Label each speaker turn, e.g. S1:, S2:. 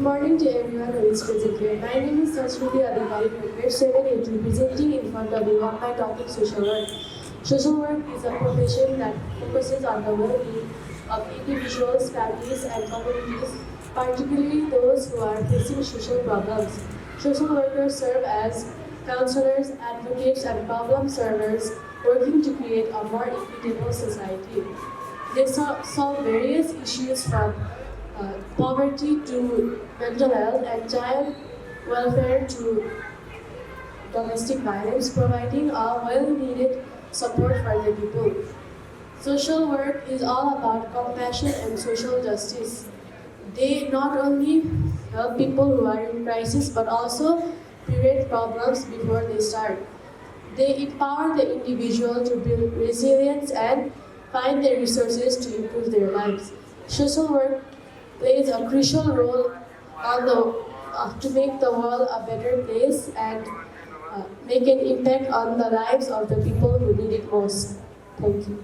S1: morning to everyone who is present here. My name is Sanskriti Adhikari from Grade VIII A2, presenting in front of you on my topic social work. Social work is a profession that focuses on the well-being of individuals, families, and communities, particularly those who are facing social problems. Social workers serve as counselors, advocates, and problem solvers, working to create a more equitable society. They solve various issues from poverty to mental health and child welfare to domestic violence, providing a well-needed support for the people. Social work is all about compassion and social justice. They not only help people who are in crisis but also prevent problems before they start. They empower the individual to build resilience and find the resources to improve their lives. Social work plays a crucial role to make the world a better place and make an impact on the lives of the people who need it most. Thank you.